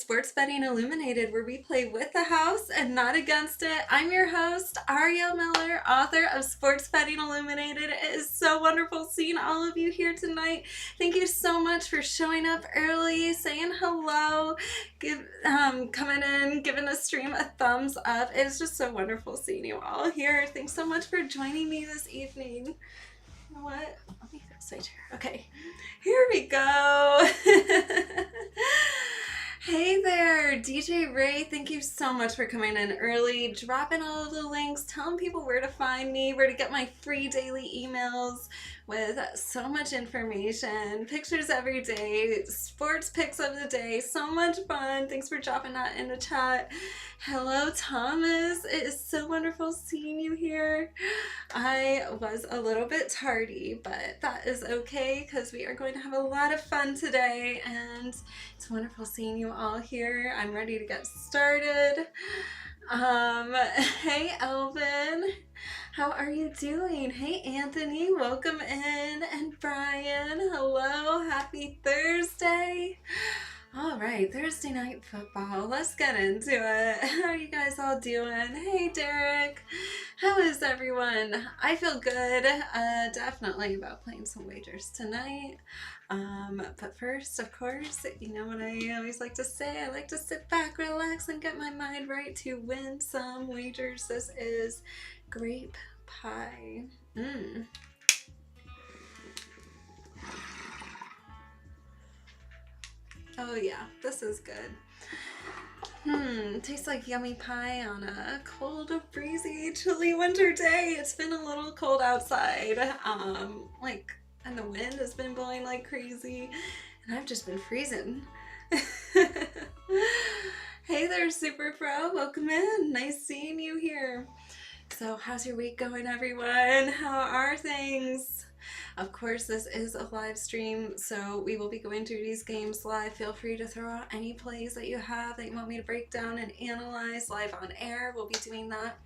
Sports Betting Illuminated, where we play with the house and not against it. I'm your host, Ariel Miller, author of Sports Betting Illuminated. It is so wonderful seeing all of you here tonight. Thank you so much for showing up early, saying hello, coming in, giving the stream a thumbs up. It is just so wonderful seeing you all here. Thanks so much for joining me this evening. You know what? Let me fix my chair. Okay, here we go. Hey there, DJ Ray. Thank you so much for coming in early, dropping all of the links, telling people where to find me, where to get my free daily emails with so much information, pictures every day, sports picks of the day, so much fun. Thanks for dropping that in the chat. Hello, Thomas. It is so wonderful seeing you here. I was a little bit tardy, but that is okay because we are going to have a lot of fun today, and it's wonderful seeing you all here. I'm ready to get started. Hey, Elvin. How are you doing? Hey, Anthony, welcome in. And Brian, hello. Happy Thursday. All right, Thursday night football. Let's get into it. How are you guys all doing? Hey, Derek. How is everyone? I feel good. Definitely about playing some wagers tonight. But first, of course, you know what I always like to say. I like to sit back, relax, and get my mind right to win some wagers. This is grape pie. Oh yeah, this is good. Tastes like yummy pie on a cold, breezy, chilly winter day. It's been a little cold outside. And the wind has been blowing like crazy, and I've just been freezing. Hey there, Super Pro. Welcome in. Nice seeing you here. So how's your week going, everyone? How are things? Of course, this is a live stream, so we will be going through these games live. Feel free to throw out any plays that you have that you want me to break down and analyze live on air. We'll be doing that.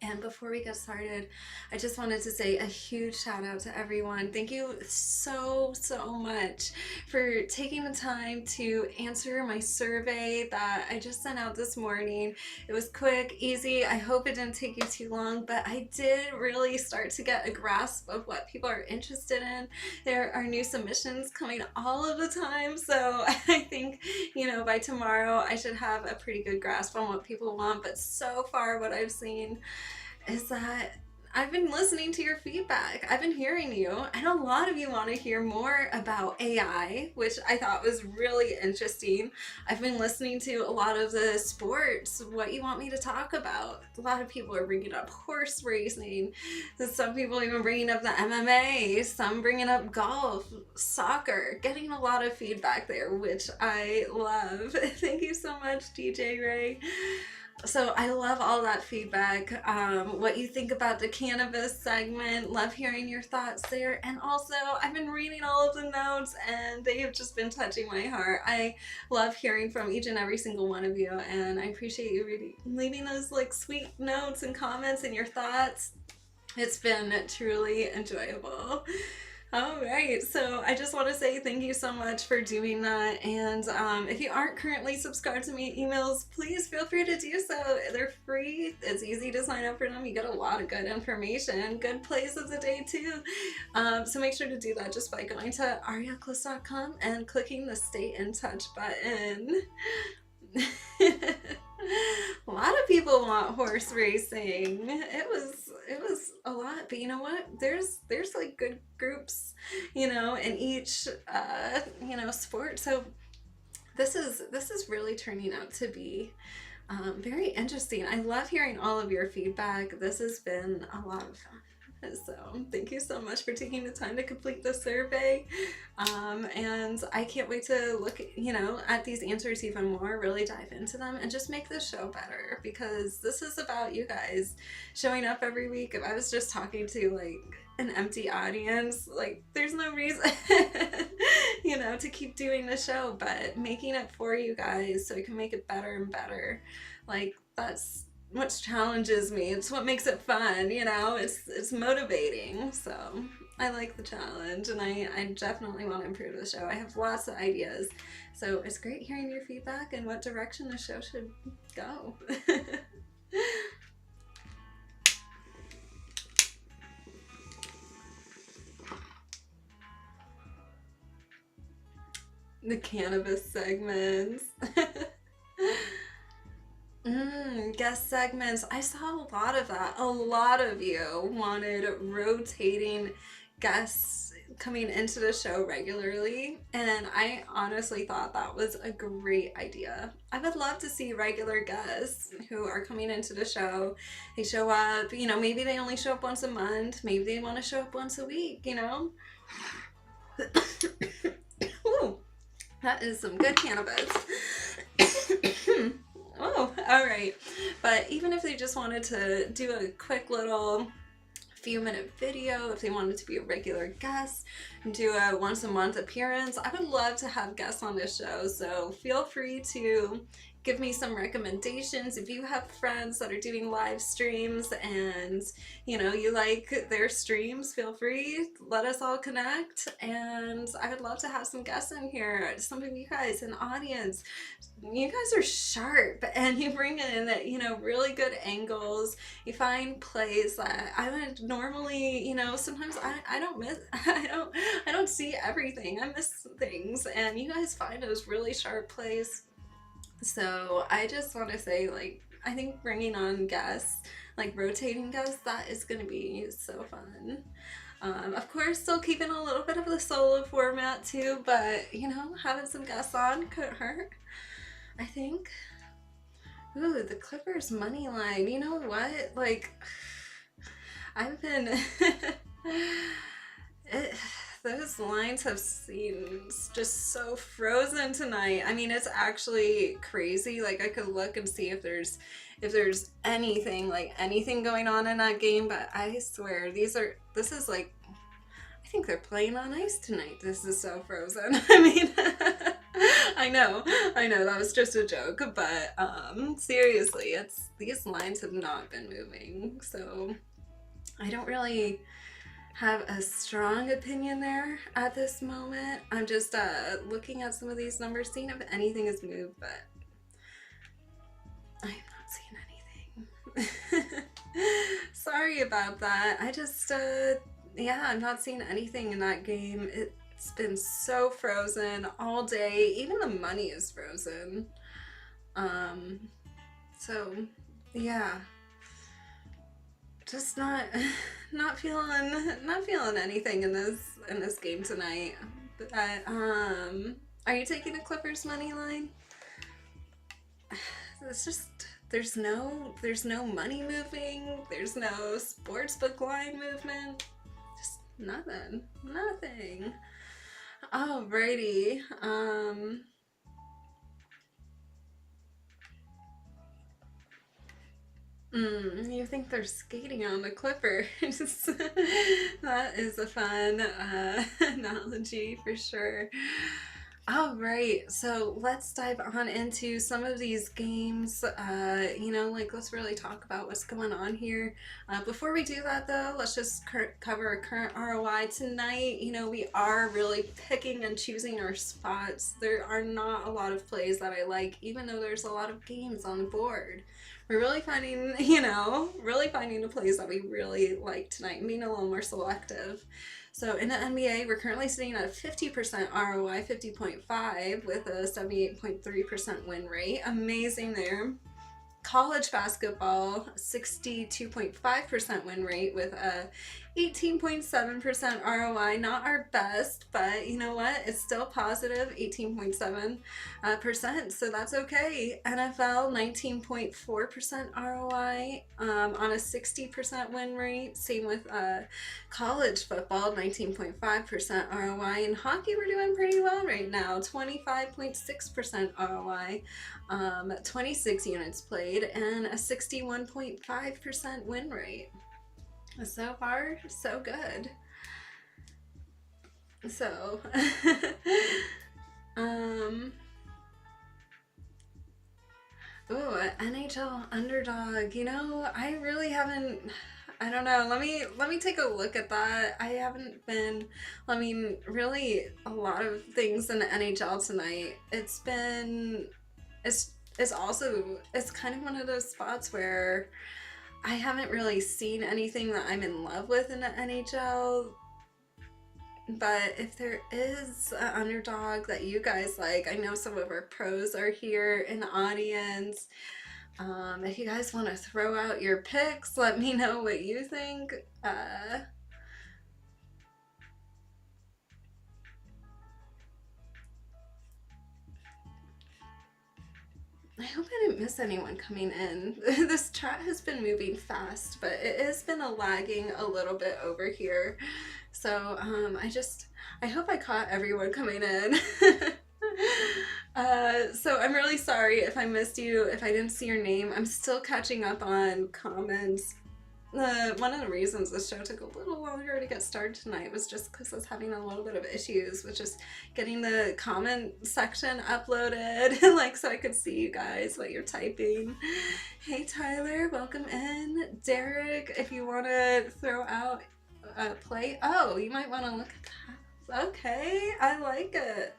And before we get started, I just wanted to say a huge shout out to everyone. Thank you so much for taking the time to answer my survey that I just sent out this morning. It was quick, easy. I hope it didn't take you too long, but I did really start to get a grasp of what people are interested in. There are new submissions coming all of the time, so I think, by tomorrow I should have a pretty good grasp on what people want. But so far what I've seen is that I've been listening to your feedback. I've been hearing you, and a lot of you want to hear more about AI, which I thought was really interesting. I've been listening to a lot of the sports, what you want me to talk about. A lot of people are bringing up horse racing. Some people even bringing up the MMA, some bringing up golf, soccer, getting a lot of feedback there, which I love. Thank you so much, DJ Ray. So I love all that feedback, what you think about the cannabis segment. Love hearing your thoughts there. And also, I've been reading all of the notes, and they have just been touching my heart. I love hearing from each and every single one of you, and I appreciate you leaving those sweet notes and comments and your thoughts. It's been truly enjoyable. All right, so I just want to say thank you so much for doing that, and if you aren't currently subscribed to my emails, please feel free to do so. They're free. It's easy to sign up for them. You get a lot of good information, good plays of the day too. So make sure to do that just by going to arielcalista.com and clicking the Stay in Touch button. A lot of people want horse racing. It was a lot, but you know what? There's good groups, in each sport. So this is really turning out to be very interesting. I love hearing all of your feedback. This has been a lot of fun. So thank you so much for taking the time to complete the survey, and I can't wait to look at these answers even more, really dive into them, and just make this show better, because this is about you guys showing up every week. If I was just talking to an empty audience, there's no reason to keep doing the show, but making it for you guys so we can make it better and better, challenges me. It's what makes it fun, you know. It's motivating. So I like the challenge, and I definitely want to improve the show. I have lots of ideas. So it's great hearing your feedback and what direction the show should go. The cannabis segments. Guest segments. I saw a lot of that. A lot of you wanted rotating guests coming into the show regularly, and I honestly thought that was a great idea. I would love to see regular guests who are coming into the show. They show up, you know, maybe they only show up once a month, maybe they want to show up once a week, you know. Ooh, that is some good cannabis. Oh, all right. But even if they just wanted to do a quick little few-minute video, if they wanted to be a regular guest and do a once a month appearance, I would love to have guests on this show. So feel free to give me some recommendations. If you have friends that are doing live streams and, you know, you like their streams, feel free, let us all connect. And I would love to have some guests in here. Some of you guys in the audience, you guys are sharp, and you bring in, you know, really good angles. You find plays that I would normally, you know, sometimes I don't miss, I don't see everything. I miss things, and you guys find those really sharp plays. So I just want to say, like, I think bringing on guests, like rotating guests, that is going to be so fun. Of course, still keeping a little bit of the solo format too, but, you know, having some guests on couldn't hurt, I think. Ooh, the Clippers money line. You know what? Like, I've been... those lines have seemed just so frozen tonight. I mean, it's actually crazy. Like, I could look and see if there's anything, like anything going on in that game, but I swear this is like, I think they're playing on ice tonight. This is so frozen. I mean, I know that was just a joke, but seriously, these lines have not been moving, so I don't really have a strong opinion there at this moment. I'm just looking at some of these numbers, seeing if anything has moved, but I have not seen anything. Sorry about that. I just, yeah, I'm not seeing anything in that game. It's been so frozen all day. Even the money is frozen. So, yeah. Just not feeling anything in this game tonight. But are you taking the Clippers money line? It's just there's no money moving. There's no sportsbook line movement. Just nothing. Alrighty. You think they're skating on the Clippers. That is a fun analogy for sure. All right, so let's dive on into some of these games. You know, like, let's really talk about what's going on here. Before we do that, though, let's just cover our current ROI tonight. You know, we are really picking and choosing our spots. There are not a lot of plays that I like, even though there's a lot of games on the board. We're really finding, you know, the plays that we really like tonight and being a little more selective. So in the NBA, we're currently sitting at a 50% ROI, 50.5 with a 78.3% win rate. Amazing there. College basketball, 62.5% win rate with a 18.7% ROI. Not our best, but you know what? It's still positive, 18.7%, so that's okay. NFL, 19.4% ROI on a 60% win rate. Same with college football, 19.5% ROI. In hockey, we're doing pretty well right now, 25.6% ROI, 26 units played, and a 61.5% win rate. So far, so good. So, Ooh, an NHL underdog. You know, I really haven't. I don't know. Let me take a look at that. I haven't been. I mean, really, a lot of things in the NHL tonight. It's been. It's also it's kind of one of those spots where I haven't really seen anything that I'm in love with in the NHL. But if there is an underdog that you guys like, I know some of our pros are here in the audience. If you guys want to throw out your picks, let me know what you think. I hope I didn't miss anyone coming in. This chat has been moving fast, but it has been lagging a little bit over here. So I hope I caught everyone coming in. So I'm really sorry if I missed you, if I didn't see your name. I'm still catching up on comments. One of the reasons the show took a little longer to get started tonight was just because I was having a little bit of issues with just getting the comment section uploaded, like so I could see you guys, what you're typing. Hey Tyler, welcome in. Derek, if you want to throw out a play, oh, you might want to look at that. Okay, I like it.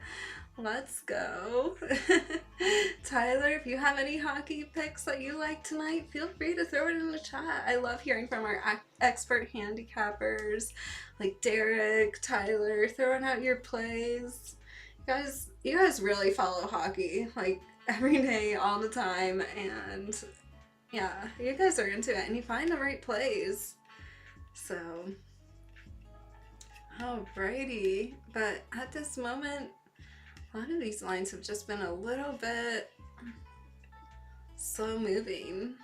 Let's go. Tyler, if you have any hockey picks that you like tonight, feel free to throw it in the chat. I love hearing from our expert handicappers like Derek, Tyler, throwing out your plays. You guys really follow hockey like every day, all the time, and yeah, you guys are into it and you find the right plays. So, alrighty. But at this moment, a lot of these lines have just been a little bit slow moving.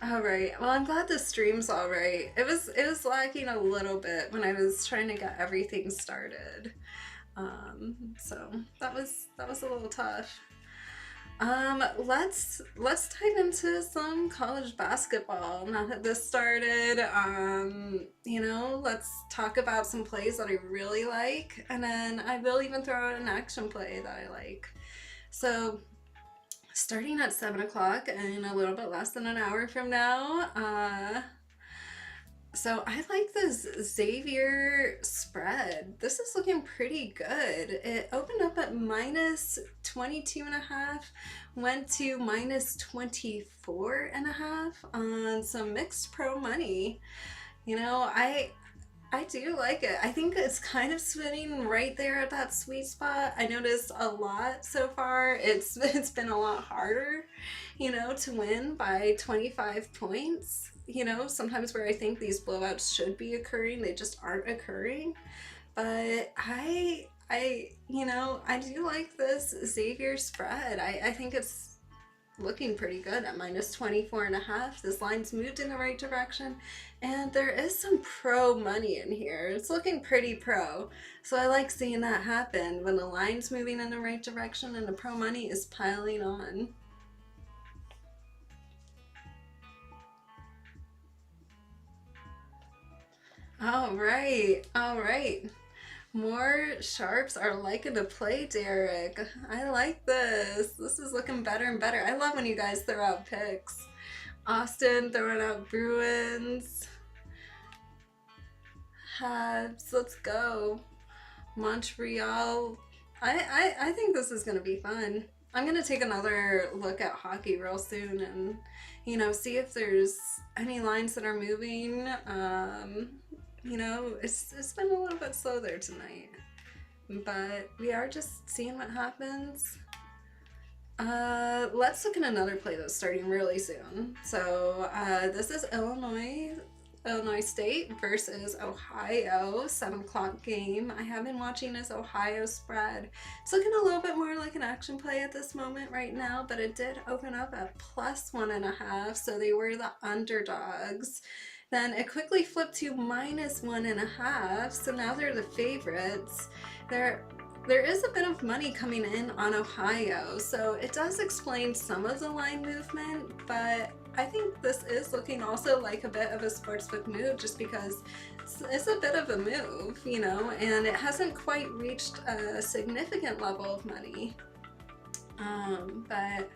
Alright, well I'm glad the stream's alright. It was lagging a little bit when I was trying to get everything started. So that was a little tough. Let's dive into some college basketball now that this started. You know, let's talk about some plays that I really like, and then I will even throw out an action play that I like. So starting at 7 o'clock and a little bit less than an hour from now, so I like this Xavier spread. This is looking pretty good. It opened up at minus 22.5, went to minus 24.5 on some mixed pro money. You know, I do like it. I think it's kind of sitting right there at that sweet spot. I noticed a lot so far. It's been a lot harder, you know, to win by 25 points. You know, sometimes where I think these blowouts should be occurring, they just aren't occurring. But I do like this Xavier spread. I think it's looking pretty good at minus 24.5. This line's moved in the right direction, and there is some pro money in here. It's looking pretty pro, so I like seeing that happen when the line's moving in the right direction and the pro money is piling on. All right. More sharps are liking to play, Derek. I like this. This is looking better and better. I love when you guys throw out picks. Austin throwing out Bruins. Habs, let's go. Montreal. I think this is going to be fun. I'm going to take another look at hockey real soon and, you know, see if there's any lines that are moving. You know, it's been a little bit slow there tonight, but we are just seeing what happens. Let's look at another play that's starting really soon. So this is Illinois State versus Ohio, 7 o'clock game. I have been watching this Ohio spread. It's looking a little bit more like an action play at this moment right now, but it did open up at plus 1.5, so they were the underdogs. Then it quickly flipped to minus 1.5, so now they're the favorites. There is a bit of money coming in on Ohio, so it does explain some of the line movement, but I think this is looking also like a bit of a sportsbook move just because it's a bit of a move, you know, and it hasn't quite reached a significant level of money. But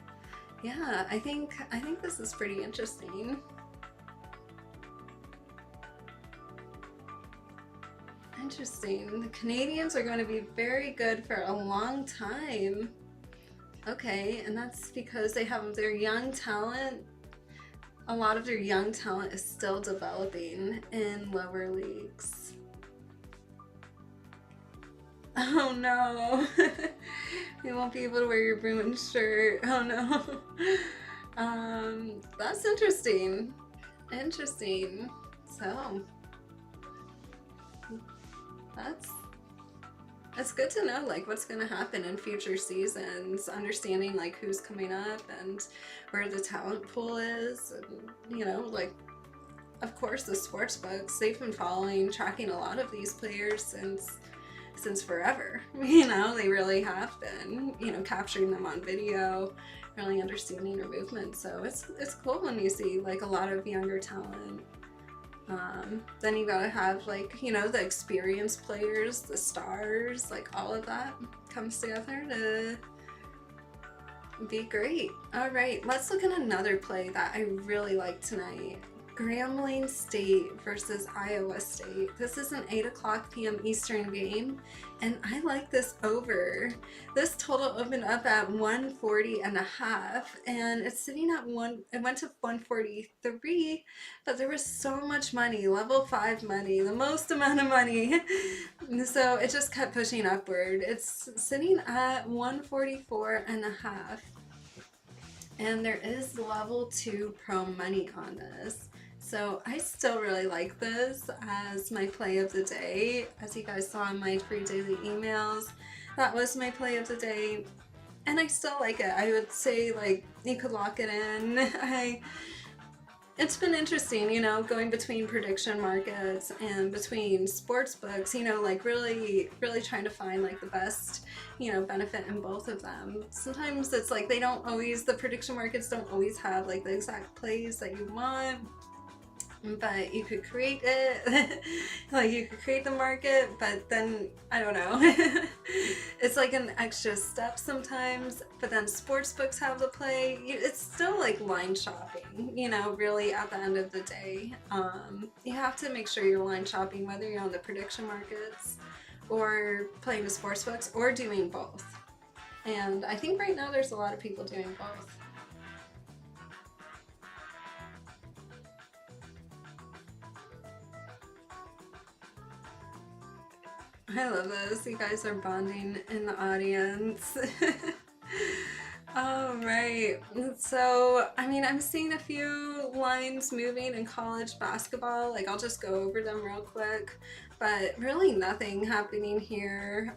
yeah, I think this is pretty interesting. Interesting. The Canadians are going to be very good for a long time. Okay, and that's because they have their young talent. A lot of their young talent is still developing in lower leagues. Oh no. You won't be able to wear your Bruins shirt. Oh no. That's interesting. Interesting. So it's good to know like what's going to happen in future seasons, understanding like who's coming up and where the talent pool is, and you know, like of course the sports books, they've been tracking a lot of these players since forever. You know, they really have been, you know, capturing them on video, really understanding their movement. So it's cool when you see like a lot of younger talent. Then you gotta have like, you know, the experienced players, the stars, like all of that comes together to be great. All right, let's look at another play that I really like tonight. Grambling State versus Iowa State. This is an 8:00 p.m. Eastern game, and I like this over. This total opened up at 140.5, and it's sitting at it went to 143, but there was so much money, level 5 money, the most amount of money. So it just kept pushing upward. It's sitting at 144.5. And there is level 2 pro money on this. So I still really like this as my play of the day. As you guys saw in my free daily emails, that was my play of the day. And I still like it. I would say like you could lock it in. It's been interesting, you know, going between prediction markets and between sports books, you know, like really trying to find like the best, you know, benefit in both of them. Sometimes it's like the prediction markets don't always have like the exact plays that you want, but you could create it. Like you could create the market, but then I don't know. It's like an extra step sometimes, but then sports books have the play. It's still like line shopping, you know, really at the end of the day. You have to make sure you're line shopping, whether you're on the prediction markets or playing the sports books or doing both. And I think right now there's a lot of people doing both. I love this. You guys are bonding in the audience. All right. So, I mean, I'm seeing a few lines moving in college basketball. Like, I'll just go over them real quick, but really nothing happening here.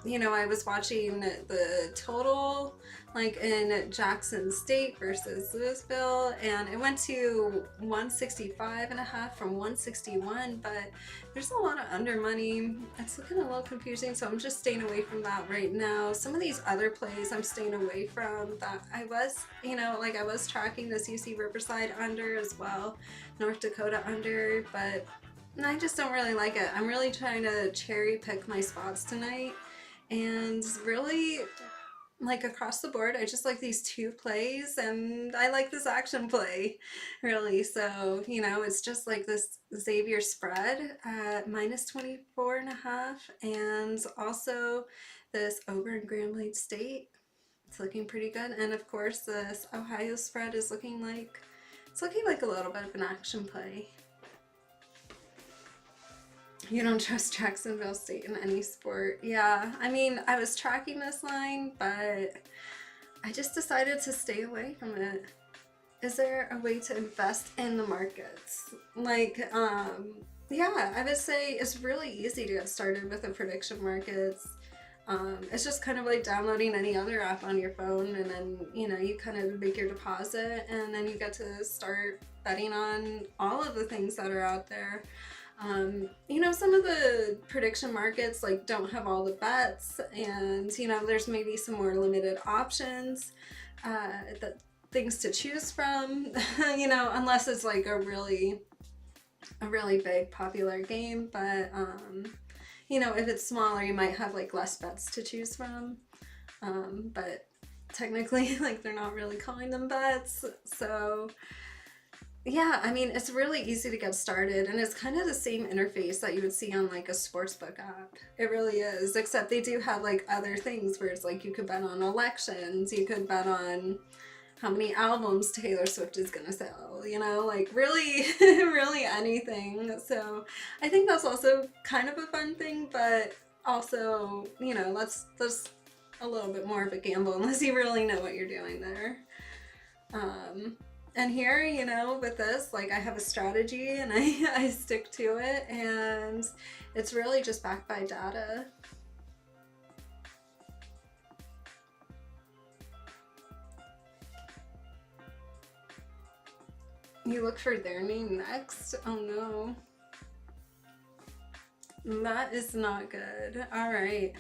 You know, I was watching the total, like in Jackson State versus Louisville, and it went to 165.5 from 161, but there's a lot of under money. It's looking a little confusing, so I'm just staying away from that right now. Some of these other plays I'm staying away from that I was, you know, like I was tracking this UC Riverside under as well, North Dakota under, but I just don't really like it. I'm really trying to cherry pick my spots tonight, and really like across the board, I just like these two plays, and I like this action play, really. So, you know, it's just like this Xavier spread at -24.5, and also this over in Grambling State. It's looking pretty good, and of course, this Ohio spread is looking like a little bit of an action play. You don't trust Jacksonville State in any sport. Yeah, I mean, I was tracking this line, but I just decided to stay away from it. Is there a way to invest in the markets? Like, yeah, I would say it's really easy to get started with the prediction markets. It's just kind of like downloading any other app on your phone, and then, you know, you kind of make your deposit, and then you get to start betting on all of the things that are out there. You know, some of the prediction markets like don't have all the bets, and you know, there's maybe some more limited options, things to choose from. You know, unless it's like a really big popular game, but you know, if it's smaller, you might have like less bets to choose from. But technically, like, they're not really calling them bets. So yeah, I mean, it's really easy to get started, and it's kind of the same interface that you would see on like a sportsbook app. It really is, except they do have like other things where it's like you could bet on elections, you could bet on how many albums Taylor Swift is gonna sell, you know, like really, really anything. So I think that's also kind of a fun thing, but also, you know, that's a little bit more of a gamble unless you really know what you're doing there. And here, you know, with this, like, I have a strategy and I stick to it, and it's really just backed by data. You look for their name next? Oh no. That is not good. All right.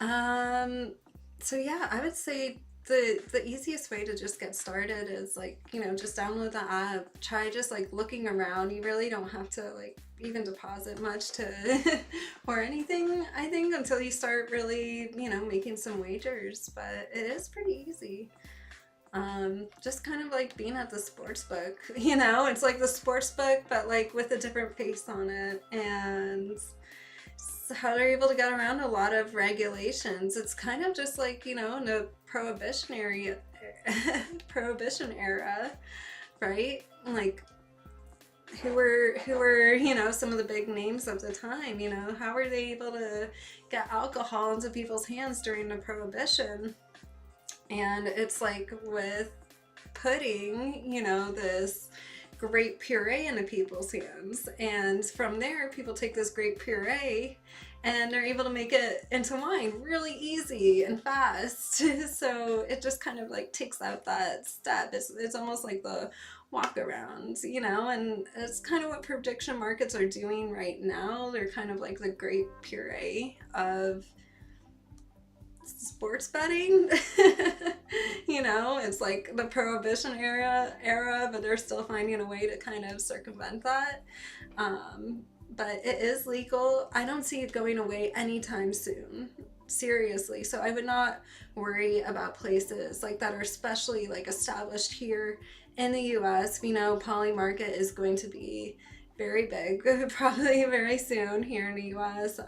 So yeah, I would say the easiest way to just get started is like, you know, just download the app, try just like looking around. You really don't have to like even deposit much to or anything, I think, until you start really, you know, making some wagers, but it is pretty easy. Just kind of like being at the sports book, you know, it's like the sports book, but like with a different face on it. And how they're able to get around a lot of regulations. It's kind of just like, you know, in the prohibition era, right? Like who were, you know, some of the big names of the time, you know, how were they able to get alcohol into people's hands during the prohibition? And it's like with putting, you know, this grape puree into people's hands, and from there people take this grape puree and they're able to make it into wine really easy and fast. So it just kind of like takes out that step. It's almost like the walk around, you know, and it's kind of what prediction markets are doing right now. They're kind of like the grape puree of sports betting. You know, it's like the prohibition era, but they're still finding a way to kind of circumvent that. But it is legal. I don't see it going away anytime soon, seriously. So I would not worry about places like that are especially like established here in the US. We know Poly Market is going to be very big, probably very soon here in the US.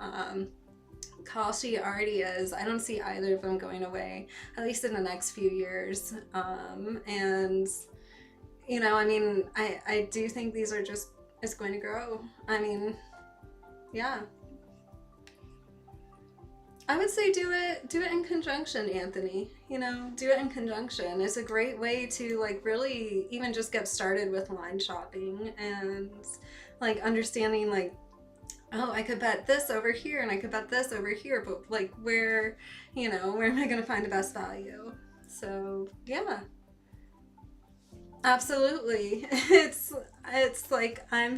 Kalshi already is. I don't see either of them going away, at least in the next few years. And, you know, I mean, I do think these are just, it's going to grow. I mean, yeah. I would say do it in conjunction, Anthony. You know, do it in conjunction. It's a great way to like really even just get started with line shopping and like understanding like, oh, I could bet this over here and I could bet this over here, but like where, you know, where am I going to find the best value? So yeah, absolutely. It's like I'm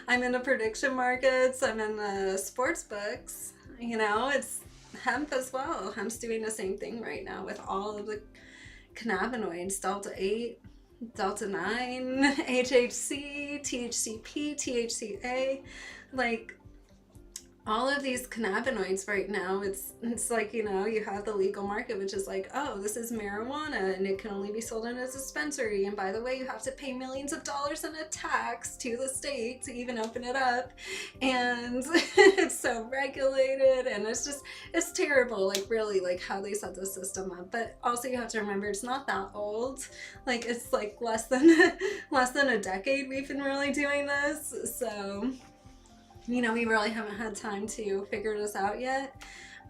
in the prediction markets, I'm in the sports books, you know, it's hemp as well. Hemp's doing the same thing right now with all of the cannabinoids, Delta 8, Delta 9, HHC, THCP, THCA, like all of these cannabinoids right now. It's like, you know, you have the legal market, which is like, oh, this is marijuana and it can only be sold in a dispensary, and by the way, you have to pay millions of dollars in a tax to the state to even open it up, and it's so regulated, and it's terrible, like really, like how they set the system up. But also you have to remember it's not that old, like it's like less than a decade we've been really doing this. So you know, we really haven't had time to figure this out yet.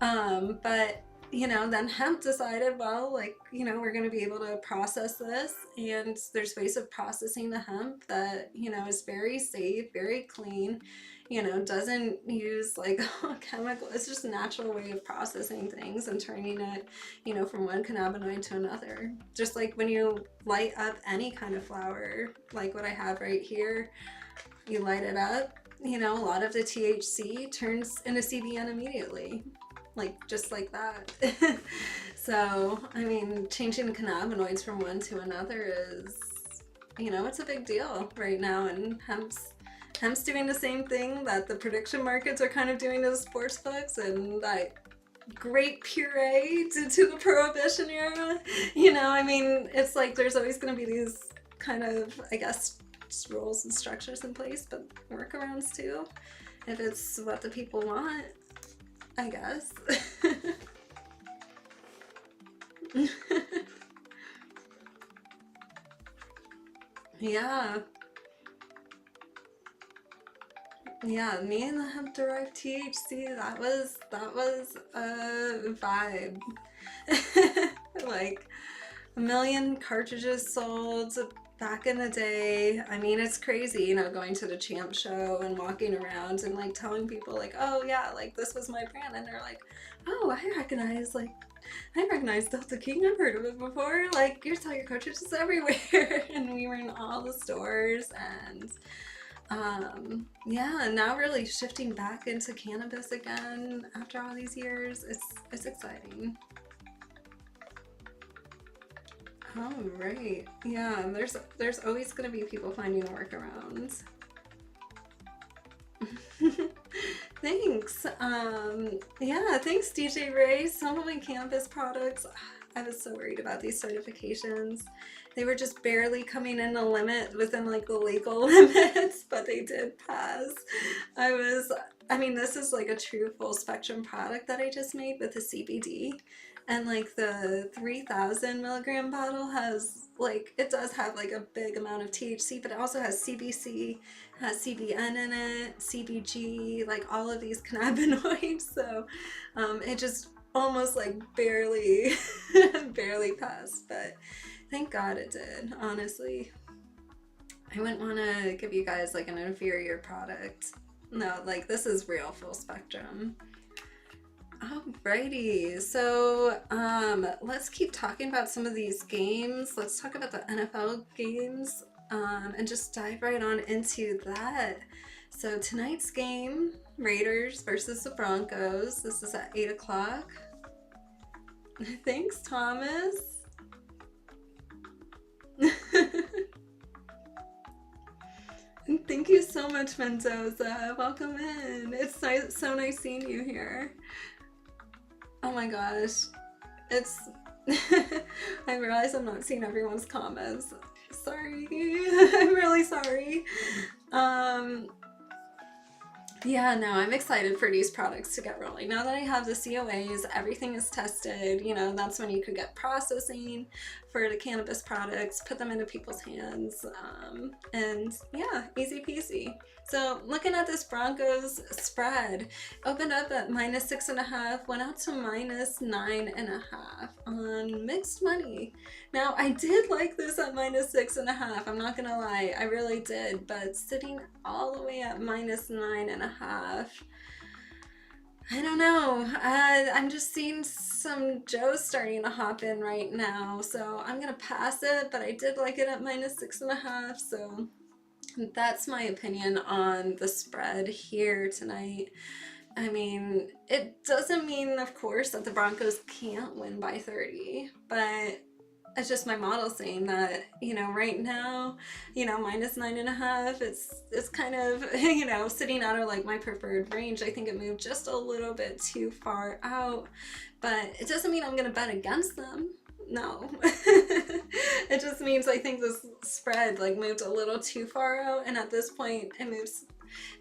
But, you know, then hemp decided, well, like, you know, we're going to be able to process this, and there's ways of processing the hemp that, you know, is very safe, very clean, you know, doesn't use like chemical. It's just a natural way of processing things and turning it, you know, from one cannabinoid to another. Just like when you light up any kind of flower, like what I have right here, you light it up, you know, a lot of the THC turns into CBN immediately, like just like that. So, I mean, changing the cannabinoids from one to another is, you know, it's a big deal right now, and hemp's doing the same thing that the prediction markets are kind of doing to the sports books, and grape puree due to the Prohibition era. You know, I mean, it's like there's always going to be these kind of, I guess, rules and structures in place, but workarounds too, if it's what the people want, I guess. Yeah. Yeah, me and the hemp-derived THC, that was a vibe. Like, 1 million cartridges sold back in the day. I mean, it's crazy, you know, going to the Champ show and walking around and like telling people like, oh yeah, like this was my brand, and they're like, oh, I recognize Delta King, I've heard of it before, like you saw your cartridges everywhere. And we were in all the stores, and yeah, now really shifting back into cannabis again after all these years. It's exciting. Oh, right. Yeah, there's always going to be people finding workarounds. Thanks. Yeah, thanks DJ Ray. Some of my cannabis products, I was so worried about these certifications. They were just barely coming in the limit within like the legal limits, but they did pass. I mean, this is like a true full spectrum product that I just made with the CBD. And like the 3,000 milligram bottle has like, it does have like a big amount of THC, but it also has CBC, has CBN in it, CBG, like all of these cannabinoids. So it just almost like barely passed, but thank God it did, honestly. I wouldn't want to give you guys like an inferior product. No, like this is real full spectrum. Alrighty, so let's keep talking about some of these games. Let's talk about the NFL games and just dive right on into that. So tonight's game, Raiders versus the Broncos. This is at 8 o'clock. Thanks, Thomas. Thank you so much, Mendoza. Welcome in. It's so nice seeing you here. Oh my gosh, it's I realize I'm not seeing everyone's comments. Sorry. I'm really sorry. Yeah, no, I'm excited for these products to get rolling. Now that I have the COAs, everything is tested, you know, that's when you could get processing for the cannabis products, put them into people's hands, and yeah, easy peasy. So looking at this Broncos spread, opened up at -6.5, went out to -9.5 on mixed money. Now I did like this at -6.5, I'm not gonna lie, I really did, but sitting all the way at -9.5, I don't know. I'm just seeing some Joes starting to hop in right now, so I'm gonna pass it, but I did like it at -6.5, so that's my opinion on the spread here tonight. I mean, it doesn't mean, of course, that the Broncos can't win by 30, but it's just my model saying that, you know, right now, you know, -9.5, it's kind of, you know, sitting out of like my preferred range. I think it moved just a little bit too far out, but it doesn't mean I'm gonna bet against them. No. It just means I think this spread like moved a little too far out, and at this point it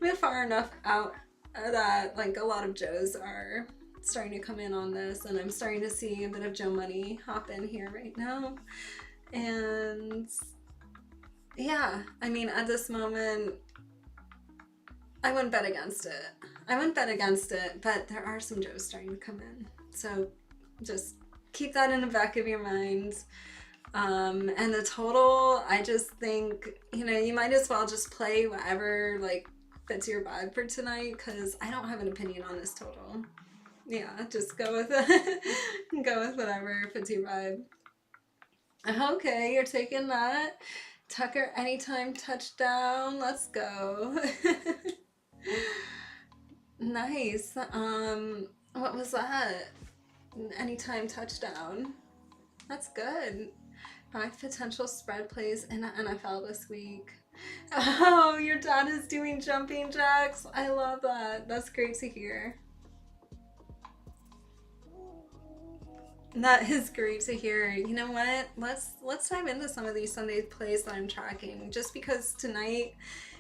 moved far enough out that like a lot of Joes are starting to come in on this, and I'm starting to see a bit of Joe money hop in here right now. And yeah, I mean, at this moment I wouldn't bet against it, but there are some Joes starting to come in, so just keep that in the back of your mind. And the total, I just think, you know, you might as well just play whatever like fits your vibe for tonight, because I don't have an opinion on this total. Yeah, just go with whatever fits your vibe. Okay, you're taking that. Tucker anytime touchdown. Let's go. Nice. What was that? Anytime touchdown. That's good. 5 potential spread plays in the NFL this week. Oh, your dad is doing jumping jacks. I love that. That's great to hear. That is great to hear. You know what? Let's dive into some of these Sunday plays that I'm tracking. Just because tonight,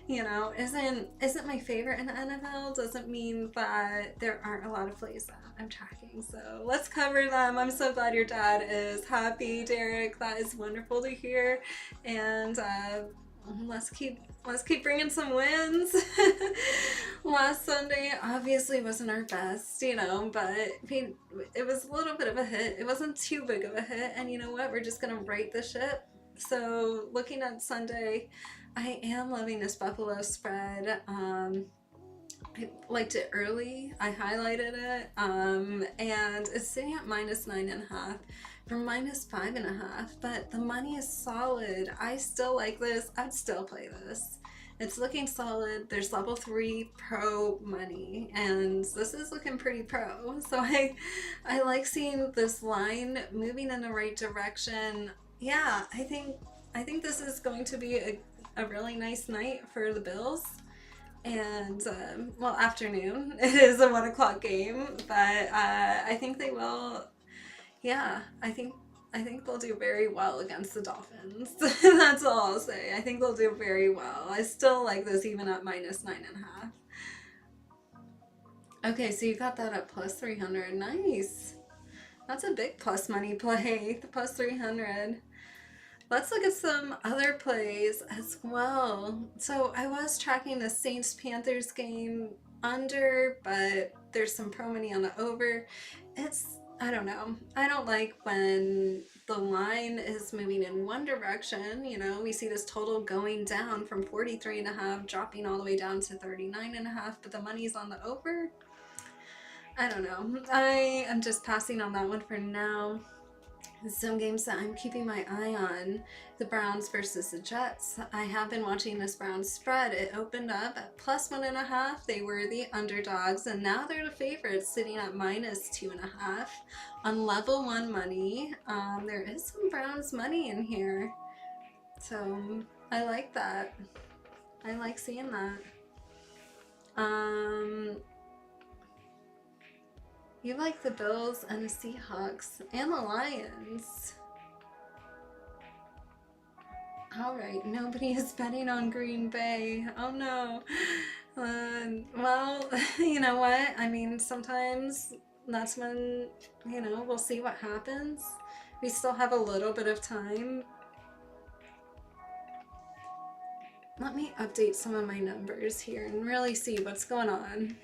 isn't my favorite in the NFL doesn't mean that there aren't a lot of plays that I'm tracking. So let's cover them. I'm so glad your dad is happy, Derek. That is wonderful to hear. And let's keep bringing some wins. Last Sunday obviously wasn't our best, but it was a little bit of a hit. It wasn't too big of a hit, and you know what? We're just gonna right the ship. So looking at Sunday, I am loving this Buffalo spread. I liked it early. I highlighted it, and it's sitting at -9.5 from -5.5. But the money is solid. I still like this. I'd still play this. It's looking solid. There's level 3 pro money, and this is looking pretty pro. So I like seeing this line moving in the right direction. Yeah, I think this is going to be a really nice night for the Bills. And afternoon. It is a 1 o'clock game, but I think they will. Yeah, I think they'll do very well against the Dolphins. That's all I'll say. I think they'll do very well. I still like this even at -9.5. Okay, so you got that at +300. Nice. That's a big plus money play. The +300. Let's look at some other plays as well. So I was tracking the Saints-Panthers game under, but there's some pro money on the over. I don't know. I don't like when the line is moving in one direction. We see this total going down from 43.5, dropping all the way down to 39.5, but the money's on the over. I don't know. I am just passing on that one for now. Some games that I'm keeping my eye on, the Browns versus the Jets. I have been watching this Browns spread. It opened up at +1.5. They were the underdogs, and now they're the favorites, sitting at -2.5 on level 1 money. There is some Browns money in here, so I like that. I like seeing that. You like the Bills and the Seahawks and the Lions. All right, nobody is betting on Green Bay. Oh no. Well, you know what? I mean, sometimes that's when, we'll see what happens. We still have a little bit of time. Let me update some of my numbers here and really see what's going on.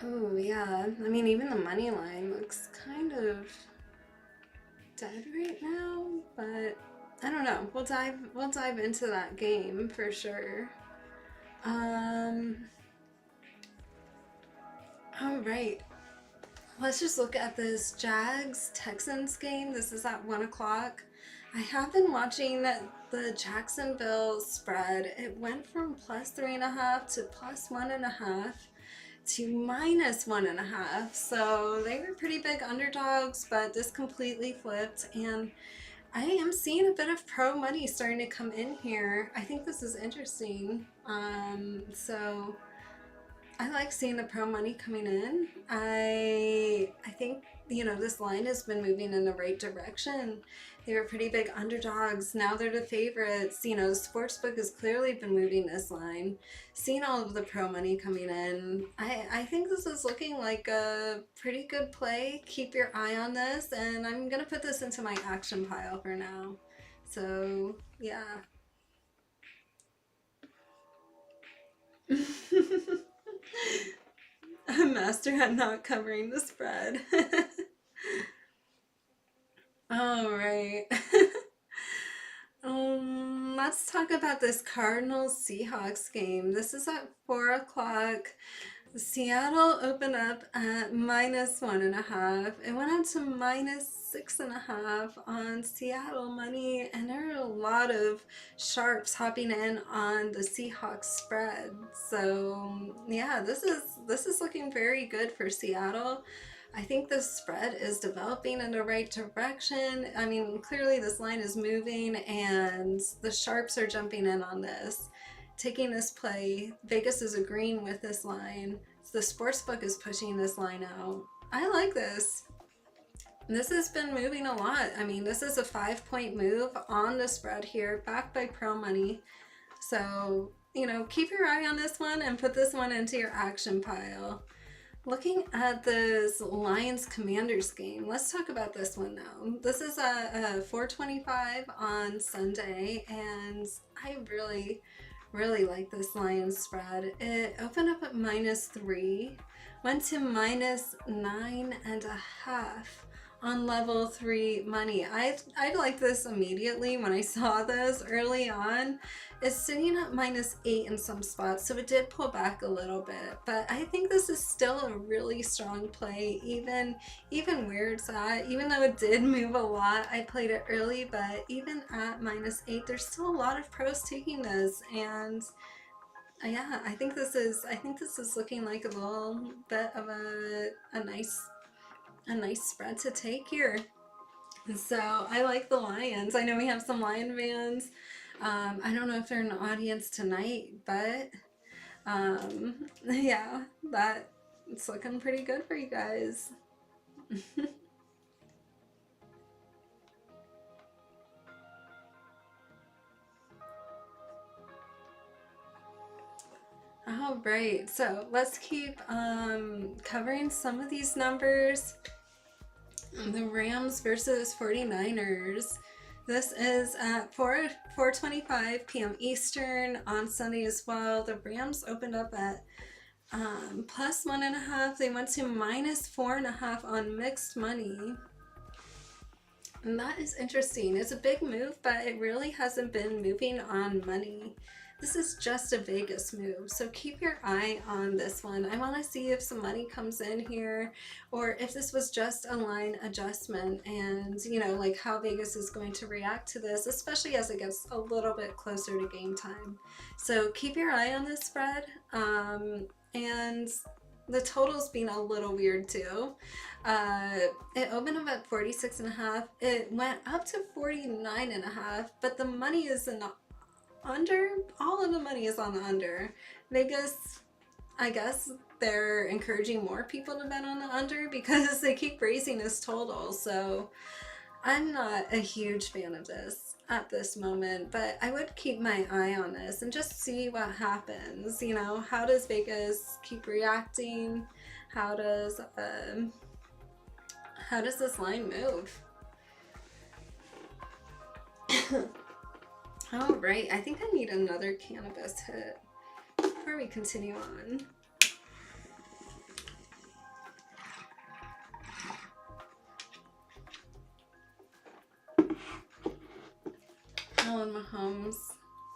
Oh yeah, I mean even the money line looks kind of dead right now, but I don't know. We'll dive into that game for sure. All right. Let's just look at this Jags-Texans game. This is at 1 o'clock. I have been watching the Jacksonville spread. It went from +3.5 to +1.5 to -1.5. So they were pretty big underdogs, but this completely flipped. And I am seeing a bit of pro money starting to come in here. I think this is interesting. So I like seeing the pro money coming in. I think, this line has been moving in the right direction. They were pretty big underdogs. Now they're the favorites. The sportsbook has clearly been moving this line. Seeing all of the pro money coming in, I think this is looking like a pretty good play. Keep your eye on this, and I'm going to put this into my action pile for now. So, yeah. A master at not covering the spread. All right. Let's talk about this Cardinals Seahawks game. This is at 4 o'clock. Seattle opened up at -1.5. It went up to -6.5 on Seattle money, and there are a lot of sharps hopping in on the Seahawks spread. So yeah, this is looking very good for Seattle. I think the spread is developing in the right direction. I mean, clearly this line is moving and the sharps are jumping in on this, taking this play. Vegas is agreeing with this line. The sportsbook is pushing this line out. I like this. This has been moving a lot. I mean, this is a 5-point move on the spread here, backed by pro money. So, you know, keep your eye on this one and put this one into your action pile. Looking at this Lions Commanders game, let's talk about this one now. This is a 425 on Sunday, and I really like this Lions spread. It opened up at -3, went to -9.5 on level 3 money. I like this immediately when I saw this early on. It's sitting at -8 in some spots, so it did pull back a little bit, but I think this is still a really strong play, even where it's at. Even though it did move a lot, I played it early, but even at -8, there's still a lot of pros taking this, and yeah, I think this is looking like a little bit of a nice spread to take here. So I like the Lions. I know we have some Lion fans. I don't know if they're in the audience tonight, but yeah, it's looking pretty good for you guys. All right, so let's keep covering some of these numbers. The Rams versus 49ers. This is at 4:25 p.m. Eastern on Sunday as well. The Rams opened up at +1.5. They went to -4.5 on mixed money. And that is interesting. It's a big move, but it really hasn't been moving on money. This is just a Vegas move, so keep your eye on this one. I want to see if some money comes in here, or if this was just a line adjustment, and you know, like how Vegas is going to react to this, especially as it gets a little bit closer to game time. So keep your eye on this spread, and the total's been a little weird too. It opened up at 46.5. It went up to 49.5, but the money is in the under. All of the money is on the under. Vegas, I guess they're encouraging more people to bet on the under because they keep raising this total. So I'm not a huge fan of this at this moment, but I would keep my eye on this and just see what happens. You know, how does Vegas keep reacting? How does this line move? All right, I think I need another cannabis hit before we continue on. Allen Mahomes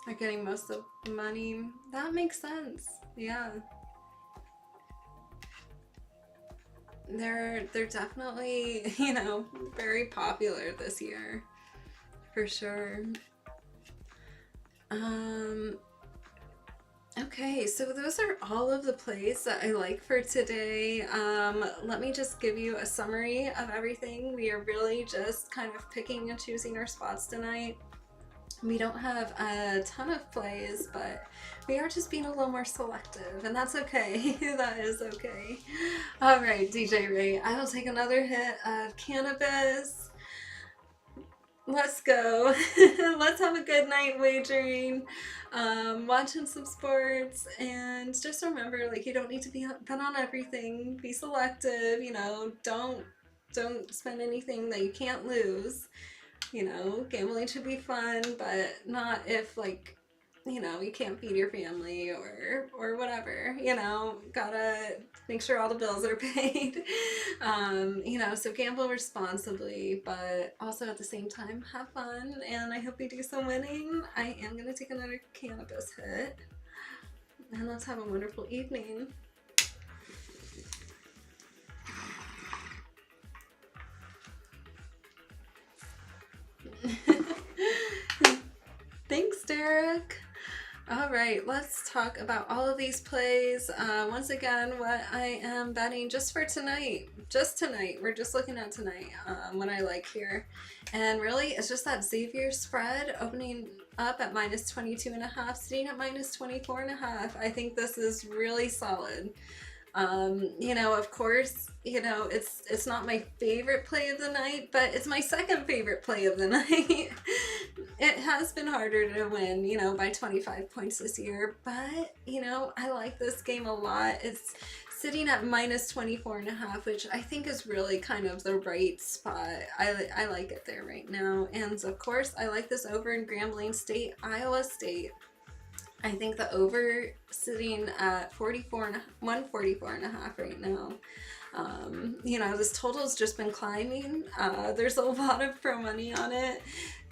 are getting most of the money. That makes sense. Yeah. They're definitely, you know, very popular this year. For sure. Okay, so those are all of the plays that I like for today. Let me just give you a summary of everything. We are really just kind of picking and choosing our spots tonight. We don't have a ton of plays, but we are just being a little more selective, and that's okay. That is okay. All right, DJ Ray, I will take another hit of cannabis. Let's go. Let's have a good night wagering, watching some sports, and just remember, like, you don't need to bet on everything. Be selective, you know, don't spend anything that you can't lose. You know, gambling should be fun, but not if, like, you know, you can't feed your family or whatever, you know, gotta make sure all the bills are paid. You know, so gamble responsibly, but also at the same time have fun, and I hope you do some winning. I am gonna take another cannabis hit, and let's have a wonderful evening. Thanks, Derek. All right, let's talk about all of these plays. Once again, what I am betting just for tonight. Just tonight. We're just looking at tonight, what I like here. And really, it's just that Xavier spread opening up at minus 22.5, sitting at minus 24.5. I think this is really solid. You know, of course, you know, it's not my favorite play of the night, but it's my second favorite play of the night. It has been harder to win, you know, by 25 points this year, but, you know, I like this game a lot. It's sitting at minus 24.5, which I think is really kind of the right spot. I like it there right now. And of course, I like this over in Grambling State, Iowa State. I think the over sitting at 144.5 right now. You know, this total's just been climbing. There's a lot of pro money on it,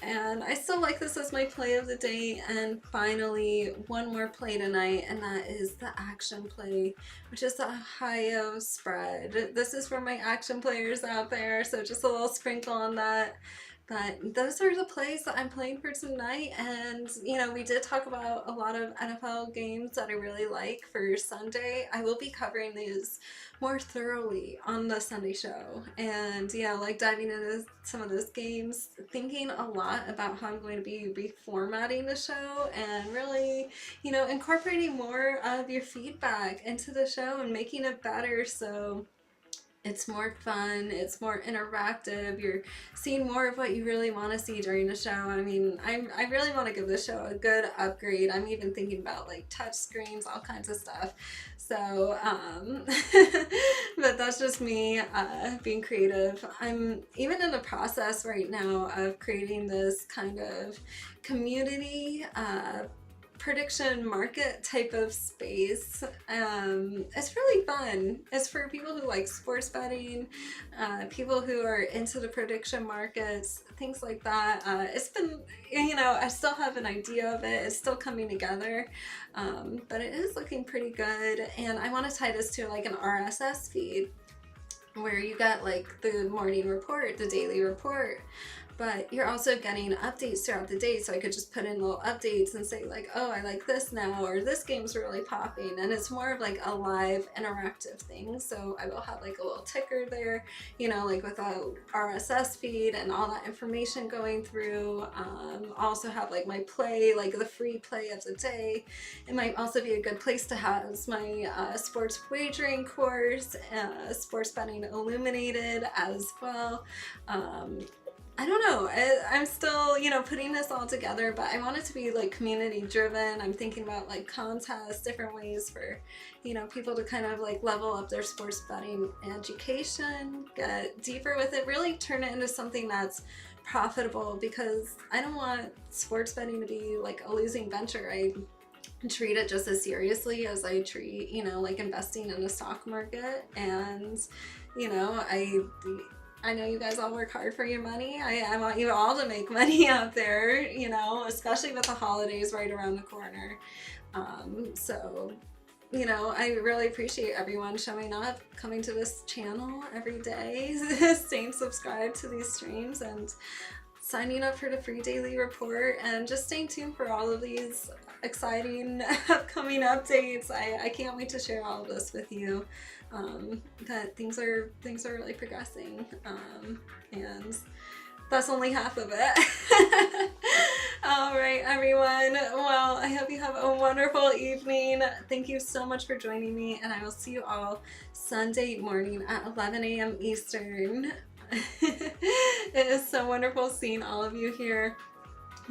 and I still like this as my play of the day. And finally, one more play tonight, and that is the action play, which is the Ohio spread. This is for my action players out there, so just a little sprinkle on that. But those are the plays that I'm playing for tonight. And, you know, we did talk about a lot of NFL games that I really like for Sunday. I will be covering these more thoroughly on the Sunday show. And, yeah, like diving into some of those games, thinking a lot about how I'm going to be reformatting the show and really, you know, incorporating more of your feedback into the show and making it better. So it's more fun, it's more interactive, you're seeing more of what you really want to see during the show. I mean, I really want to give the show a good upgrade. I'm even thinking about like touch screens, all kinds of stuff. So, but that's just me being creative. I'm even in the process right now of creating this kind of community prediction market type of space. It's really fun. It's for people who like sports betting, people who are into the prediction markets, things like that. It's been, you know, I still have an idea of it. It's still coming together, but it is looking pretty good. And I want to tie this to like an RSS feed where you get like the morning report, the daily report, but you're also getting updates throughout the day. So I could just put in little updates and say like, oh, I like this now, or this game's really popping. And it's more of like a live interactive thing. So I will have like a little ticker there, you know, like with a RSS feed and all that information going through. Also have like my play, like the free play of the day. It might also be a good place to house my sports wagering course, Sports Betting Illuminated as well. I don't know, I'm still, you know, putting this all together, but I want it to be like community driven. I'm thinking about like contests, different ways for, you know, people to kind of like level up their sports betting education, get deeper with it, really turn it into something that's profitable, because I don't want sports betting to be like a losing venture. I treat it just as seriously as I treat, you know, like investing in the stock market. And, you know, I know you guys all work hard for your money. I want you all to make money out there, you know, especially with the holidays right around the corner. So, you know, I really appreciate everyone showing up, coming to this channel every day, staying subscribed to these streams, and signing up for the free daily report, and just staying tuned for all of these exciting upcoming updates. I can't wait to share all of this with you. That things are really progressing, and that's only half of it. All right, everyone. Well, I hope you have a wonderful evening. Thank you so much for joining me, and I will see you all Sunday morning at 11 a.m. Eastern. It is so wonderful seeing all of you here.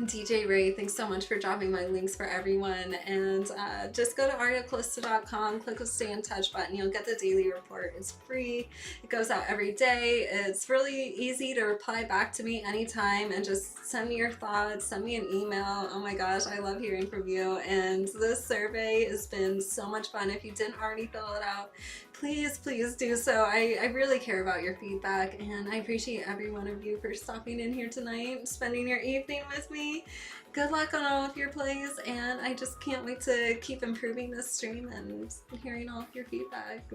DJ Ray, thanks so much for dropping my links for everyone. And just go to arielcalista.com, click the stay in touch button. You'll get the daily report. It's free. It goes out every day. It's really easy to reply back to me anytime and just send me your thoughts, send me an email. Oh my gosh, I love hearing from you. And this survey has been so much fun. If you didn't already fill it out, please do so. I really care about your feedback, and I appreciate every one of you for stopping in here tonight, spending your evening with me. Good luck on all of your plays, and I just can't wait to keep improving this stream and hearing all of your feedback.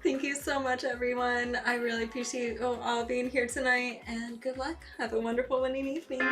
Thank you so much, everyone. I really appreciate you all being here tonight, and good luck. Have a wonderful winning evening.